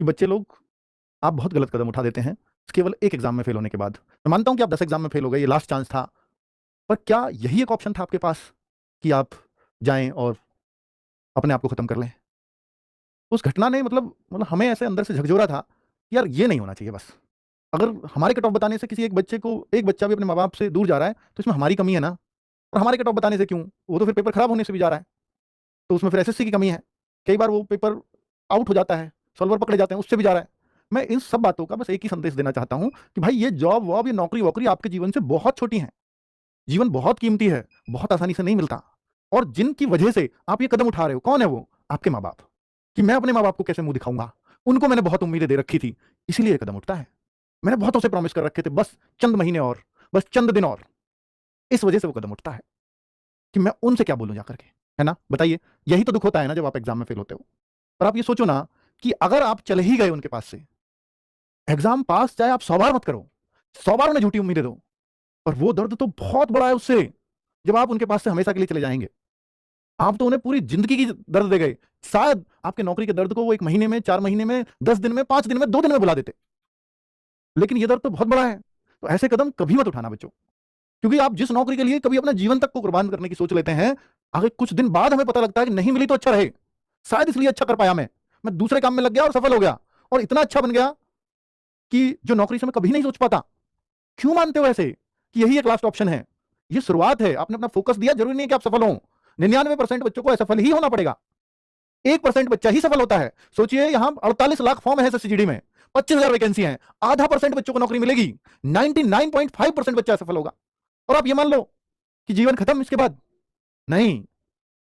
कि बच्चे लोग आप बहुत गलत कदम उठा देते हैं केवल एक एग्जाम में फेल होने के बाद। मैं मानता हूं कि आप 10 एग्जाम में फेल हो गए, ये लास्ट चांस था, पर क्या यही एक ऑप्शन था आपके पास कि आप जाएं और अपने आप को खत्म कर लें? उस घटना ने मतलब हमें ऐसे अंदर से झकझोरा था कि यार ये नहीं होना चाहिए बस। अगर हमारे कट ऑफ बताने से किसी एक बच्चा भी अपने माँ बाप से दूर जा रहा है तो इसमें हमारी कमी है ना। और हमारे कट ऑफ बताने से क्यों, वो तो फिर पेपर खराब होने से भी जा रहा है, तो उसमें फिर एसएससी की कमी है। कई बार वो पेपर आउट हो जाता है, सॉल्वर पकड़े जाते हैं, उससे भी जा रहा है। मैं इन सब बातों का बस एक ही संदेश देना चाहता हूं कि भाई ये जॉब वॉब ये नौकरी वोकरी आपके जीवन से बहुत छोटी है। जीवन बहुत कीमती है, बहुत आसानी से नहीं मिलता। और जिनकी वजह से आप ये कदम उठा रहे हो, कौन है वो? आपके माँ बाप। कि मैं अपने माँ बाप को कैसे मुंह दिखाऊंगा, उनको मैंने बहुत उम्मीदें दे रखी थी, इसीलिए ये कदम उठता है। मैंने बहुतों से प्रॉमिस कर रखे थे, बस चंद महीने और, बस चंद दिन और, इस वजह से वो कदम उठता है कि मैं उनसे क्या बोलूं जाकर के, है ना? बताइए, यही तो दुख होता है ना जब आप एग्जाम में फेल होते हो। पर आप ये सोचो ना कि अगर आप चले ही गए उनके पास से, एग्जाम पास चाहे आप 100 बार मत करो, 100 बार उन्हें झूठी उम्मीदें दो, और वो दर्द तो बहुत बड़ा है उससे, जब आप उनके पास से हमेशा के लिए चले जाएंगे। आप तो उन्हें पूरी जिंदगी की दर्द दे गए। शायद आपके नौकरी के दर्द को वो 1 महीने में, 4 महीने में, 10 दिन में, 5 दिन में, 2 दिन में बुला देते, लेकिन ये दर्द तो बहुत बड़ा है। तो ऐसे कदम कभी मत उठाना बच्चों, क्योंकि आप जिस नौकरी के लिए कभी अपना जीवन तक को कुर्बान करने की सोच लेते हैं, अगर कुछ दिन बाद हमें पता लगता है कि नहीं मिली तो अच्छा रहे, शायद इसलिए अच्छा कर पाया मैं दूसरे काम में लग गया और सफल हो गया, और इतना अच्छा बन गया कि जो नौकरी से मैं कभी नहीं सोच पाता। क्यों मानते हो ऐसे कि यही एक लास्ट ऑप्शन है? ये शुरुआत है, आपने अपना फोकस दिया, जरूरी नहीं है कि आप सफल हो। 99% बच्चों को असफल ही होना पड़ेगा, 1% बच्चा ही सफल होता है। सोचिए, यहां 48 लाख फॉर्म है एसएससीजीडी में, 25,000 वैकेंसी है, आधा परसेंट बच्चों को नौकरी मिलेगी, 99.5% बच्चा सफल होगा। और आप ये मान लो कि जीवन खत्म इसके बाद? नहीं,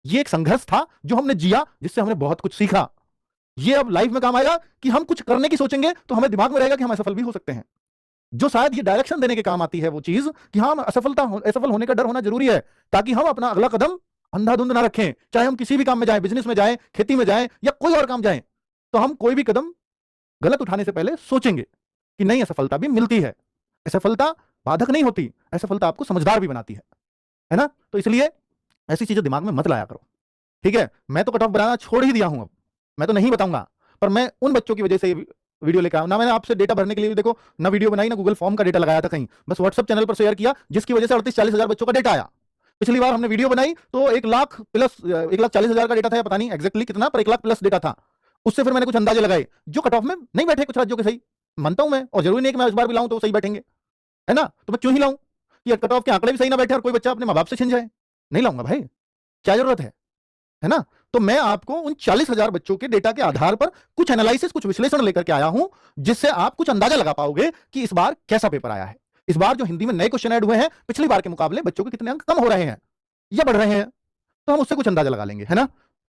ये एक संघर्ष था जो हमने जिया, जिससे हमने बहुत कुछ सीखा। ये अब लाइफ में काम आएगा कि हम कुछ करने की सोचेंगे तो हमें दिमाग में रहेगा कि हम असफल भी हो सकते हैं। जो शायद ये डायरेक्शन देने के काम आती है वो चीज कि हाँ, असफल होने का डर होना जरूरी है, ताकि हम अपना अगला कदम अंधाधुंध ना रखें। चाहे हम किसी भी काम में जाएं, बिजनेस में जाएं, खेती में जाएं, या कोई और काम जाएं, तो हम कोई भी कदम गलत उठाने से पहले सोचेंगे कि नहीं, असफलता भी मिलती है। असफलता बाधक नहीं होती, असफलता आपको समझदार भी बनाती है ना? तो इसलिए ऐसी चीजें दिमाग में मत लाया करो, ठीक है? मैं तो कट ऑफ बनाना छोड़ ही दिया हूं, अब मैं तो नहीं बताऊंगा। पर मैं उन बच्चों की वजह से वीडियो लेकर आया ना। मैंने आपसे डेटा भरने के लिए देखो ना वीडियो बनाई, ना गूगल फॉर्म का डेटा लगाया था कहीं, बस व्हाट्सएप चैनल पर शेयर किया, जिसकी वजह से 38-40 हजार बच्चों का डेटा आया। पिछली बार हमने वीडियो बनाई तो 1 लाख प्लस, 1,40,000 का डेटा था, या पता नहीं एग्जैक्टली कितना, पर 1 लाख प्लस डेटा था। उससे फिर मैंने कुछ अंदाजे लगाए जो कट ऑफ में नहीं बैठे कुछ राज्यों के सही, मानता हूं मैं, और जरूरी नहीं कि मैं इस बार भी लाऊं तो सही बैठेंगे, है ना? तो मैं क्यों ही लाऊं कि कट ऑफ के आंकड़े भी सही ना बैठे और कोई बच्चा अपने माँ बाप से छिन जाए? नहीं लाऊंगा भाई, क्या जरूरत है ना? तो मैं आपको उन 40,000 बच्चों के डेटा के आधार पर कुछ एनालिसिस, कुछ विश्लेषण लेकर के आया हूं, जिससे आप कुछ अंदाजा लगा पाओगे कि इस बार कैसा पेपर आया है। इस बार जो हिंदी में नए क्वेश्चन ऐड हुए हैं, पिछली बार के मुकाबले बच्चों के कितने अंक कम हो रहे हैं या बढ़ रहे हैं, तो हम उससे कुछ अंदाजा लगा लेंगे, है ना?